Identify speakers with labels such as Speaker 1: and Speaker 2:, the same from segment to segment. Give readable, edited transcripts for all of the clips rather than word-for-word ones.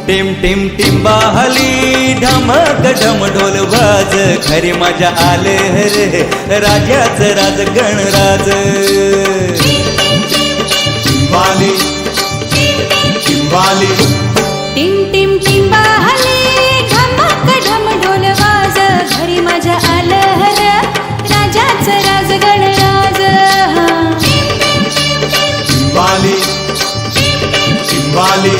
Speaker 1: team team टिंबाहली ढमक ढम ढोल वाज खरी मजा आले रे राजाचं राज गणराज
Speaker 2: चिंबाली चिंबाली
Speaker 3: टिम टिम टिंबाहली ढमक ढम ढोल वाज घरी मजा आलं र राजाचं राज गणराज
Speaker 2: चिंबाली चिंबाली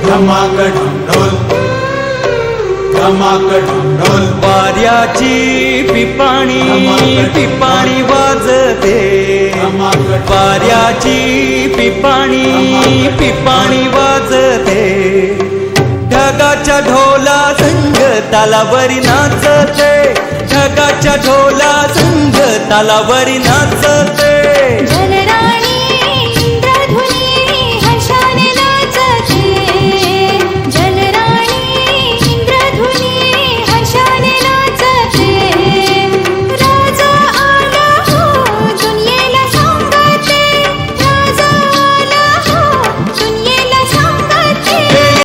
Speaker 2: धमाकडम ढोल धमाकडम ढोल
Speaker 1: वाऱ्याची पिपाणी पिपाणी वाजते वाऱ्याची पिपाणी पिपाणी वाजते ढगाच्या ढोला संग तालावरी नाचते ढगाच्या ढोला संग तालावरी नाचते